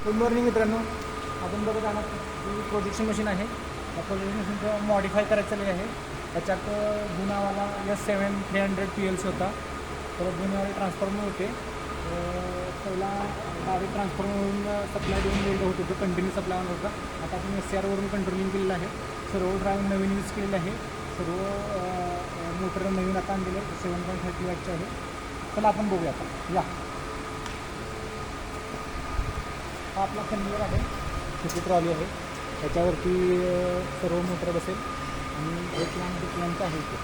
Good morning मित्रांनो, आपण बघत आहात ही प्रोजेक्शन मशीन आहे. या प्रोजेक्शन मशीनचं मॉडिफाय करायचं चालू आहे. त्याच्यात जुनावाला S7300 PLC होता, तर जुन्यावाले ट्रान्सफॉर्मर होते. पहिला डायरेक्ट ट्रान्सफॉर्मरवरून सप्लाय देऊन वेल्ड होत होतं, कंटिन्यू सप्लाय होत होता. आता आपण SCR वरून कंट्रोलिंग केलेलं आहे. सर्व ड्राईव्ह नवीन यूज केलेलं आहे. सर्व मोटर नवीन आता आणलेलं आहे, 7.30 वॅटचे आहे. चला आपण बघूया आता. या, हा आपला कन्व्हेयर आहे, छोटी ट्रॉली आहे. त्याच्यावरती सर्व मोटर बसेल आणि एक लॅम्प आहे इथे.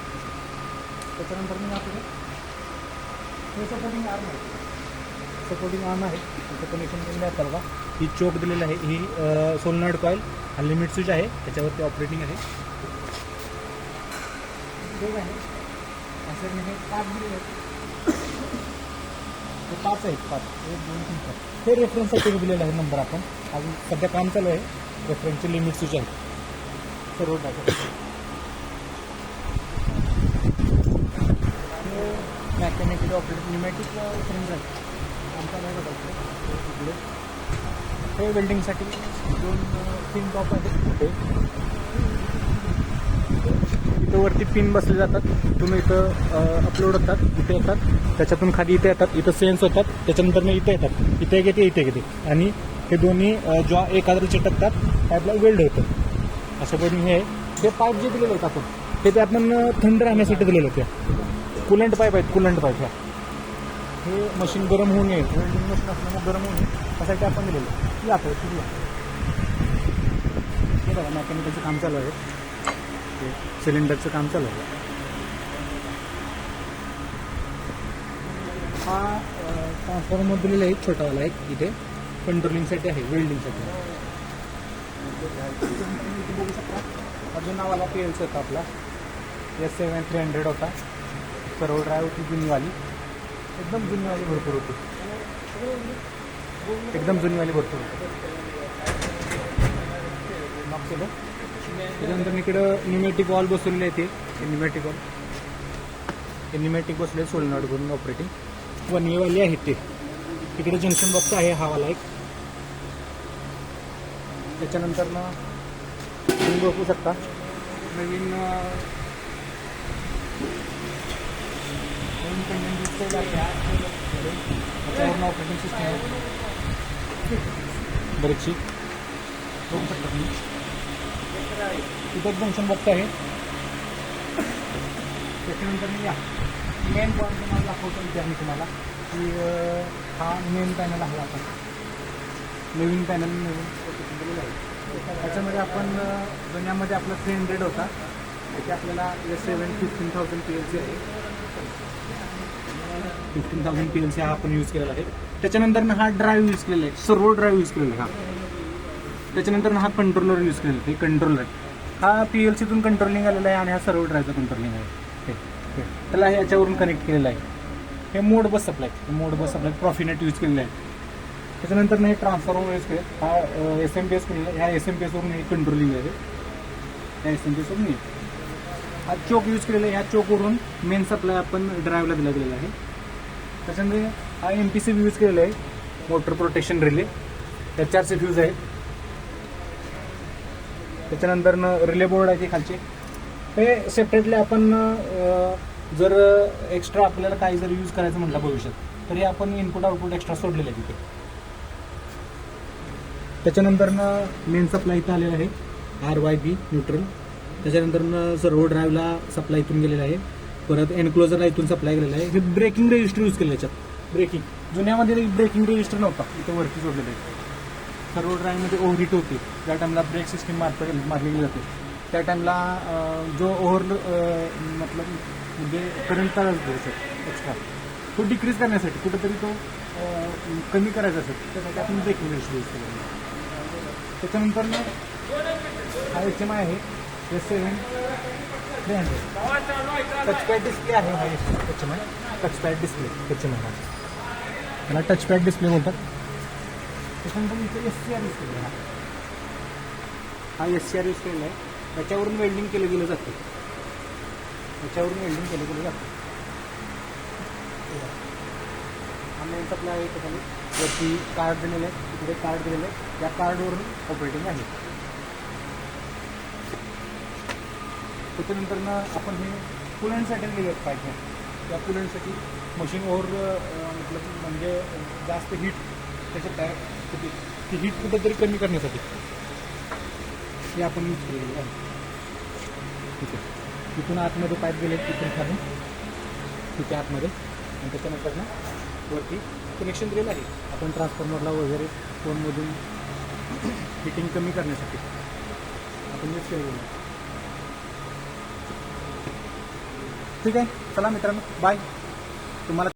त्याच्यानंतर मी आपलं हे सपोर्टिंग आर्म आहे, त्याचं कनेक्शन केलेलं आहे. बघा, ही चोक दिलेलं आहे. ही सोलनॉइड कॉईल हा लिमिट स्विच आहे, त्याच्यावरती ऑपरेटिंग आहे. वेग आहे असं हे 5 दिलेले आहेत. हे 5 आहेत, 5 1 2 3 4. हे रेफरन्ससाठी दिलेलं आहे नंबर. आपण अजून सध्या काम चालू आहे. रेफरन्सचे लिमिट स्विच आहे सर्व टाका. हे मॅकॅनिकली ऑपरेटेड न्यूमॅटिक फ्रेम्स आहेत. आमचा नाही बघायचं इकडे. हे वेल्डिंगसाठी 2 पिन टॉप आहेत. इथं वरती पिन बसले जातात, तिथून इथं अपलोड होतात, इथे येतात, त्याच्यातून खाली इथे येतात, इथं सेन्स होतात, त्याच्यानंतर मी इथे येतात, इथे घेते इथे घेते आणि हे दोन्ही जॉ एखाद्या चिटकतात, पाईपला वेल्ड होतं. अशा पद्धतीने हे पाईप जे दिलेले आहेत आपण ते आपण थंड राहण्यासाठी दिलेले आहेत. कुलंट पाईप आहेत, कुलंट पाईप ह्या. हे मशीन गरम होऊ नये, वेल्डिंग मशीन असल्यामुळे गरम होऊ नये त्यासाठी आपण दिलेलं. या आता हे बघा, मॅकॅनिकलचं काम चालू आहे, सिलेंडरचं काम चालू आहे. हा ट्रान्सफॉर्मर दिलेला आहे, छोटावाला एक इथे कंट्रोलिंगसाठी आहे, वेल्डिंगसाठी. बघू शकता, अजून नावाला PLC होता आपला, S7300 होता. सर्व ड्राईव्ह होती जुनीवाली, एकदम जुनीवाली भरपूर होती, एकदम जुनीवाली भरपूर होती. मग केलं. त्याच्यानंतर इकडं न्यूमॅटिक वॉल बसवलेले आहे. ते न्यूमॅटिक बसले सोलनॉइड करून ऑपरेटिंग 1A वाली आहेत. ते इकडे जंक्शन बॉक्स आहे, हा वाला एक. त्याच्यानंतर तुम्ही बघू शकता नवीन पेंडेंट डिस्प्ले आहे. त्याच्यावरून ऑपरेटिंग सिस्टम आहे बरीचशी बघू शकता तुम्ही. इथं जंक्शन बॉक्स आहे. त्याच्यानंतर मी या मेन पॉईंट तुम्हाला दाखवतो इथे आम्ही तुम्हाला की हा मेन पॅनल आहे. आपण नवीन पॅनल नवीन दिलेलं आहे. त्याच्यामध्ये आपण जुन्यामध्ये आपला 300 होता, त्याचे आपल्याला S7 15,000 PLC आहे. 15,000 PLC हा आपण यूज केलेला आहे. त्याच्यानंतर हा ड्राईव्ह यूज केलेला आहे, सर्व ड्राईव्ह यूज केलेला आहे हा. त्याच्यानंतर हा कंट्रोलर यूज केलेला आहे. कंट्रोलर हा PLCतून कंट्रोलिंग आलेला आहे आणि हा सर्व ड्राईव्हचा कंट्रोलिंग आहे. त्याला हे याच्यावरून कनेक्ट केलेलं आहे. हे मोड बस सप्लाय प्रॉफिनेट यूज केलेलं आहे. त्याच्यानंतर हे ट्रान्सफॉर्मर यूज केले. हा SMPS केलेला आहे. ह्या SMPSवरून हे कंट्रोलिंग आहे. ह्या SMPSवरून हे हा चोक यूज केलेला आहे. ह्या चोकवरून मेन सप्लाय आपण ड्राईव्हला दिला गेलेला आहे. त्याच्यामध्ये हा MPC यूज केलेला आहे, मोटर प्रोटेक्शन रिले. त्या 4 फ्यूज आहेत. त्याच्यानंतर रिले बोर्ड आहे ते खालचे. हे सेपरेटली आपण जर एक्स्ट्रा आपल्याला काही जर यूज करायचं म्हटलं भविष्यात तरी आपण इनपुट आउटपुट एक्स्ट्रा सोडलेलं आहे तिथे. त्याच्यानंतर मेन सप्लाय इथं आलेला आहे, RYB न्यूट्रल. त्याच्यानंतर सर्व ड्राईव्हला सप्लाय इथून गेलेला आहे. परत एनक्लोजरला इथून सप्लाय गेलेला आहे. हे ब्रेकिंग रजिस्टर यूज केलं याच्यात. जुन्यामध्ये ब्रेकिंग रजिस्टर नव्हता, इथं वरती जोडलेलं आहे. सर्व ड्राईव्हमध्ये ओव्हरहीट होती, त्या टाईमला ब्रेक सिस्टीम मारली जाते. त्या टाईमला जो म्हणजे करंट चालत होतो एक्स्ट्रा, तो डिक्रीज करण्यासाठी कुठेतरी तो कमी करायचा असेल त्यासाठी आपण ब्रेकिंग रजिस्टर यूज केलेला. त्याच्यानंतर हा HMI आहे, S7300. टचपॅड डिस्प्ले आहे हा HMI. टचपॅड डिस्प्ले HMI हा, त्याला टचपॅड डिस्प्ले बोलतात. त्याच्यानंतर इथे SCR यूज केलेला आहे. हा SCR यूज केलेला आहे. त्याच्यावरून वेल्डिंग केलं गेलं जातं. ऑनलाईन सप्लाय आहे त्याच्याने वरती कार्ड दिलेलं आहे, तिकडे कार्ड दिलेलं आहे, या कार्डवरून ऑपरेटिंग आहे. त्याच्यानंतर ना आपण हे कुलंटसाठी दिले पाहिजे. त्या कुलंटसाठी मशीन ओव्हर मतलब म्हणजे जास्त हीट त्याच्यात तयार होते, ती हीट कुठंतरी कमी करण्यासाठी हे आपण यूज केलेलं आहे. ठीक आहे, तिथून आतमध्ये पाईप गेले, तिथून खालून तिथे आतमध्ये, आणि त्याच्यानंतर ना वरती कनेक्शन दिलेलं आहे आपण ट्रान्सफॉर्मरला वगैरे फोनमधून हिटिंग कमी करण्यासाठी आपण यूज केलेलं आहे. ठीक आहे, चला मित्रांनो, बाय. तुम्हाला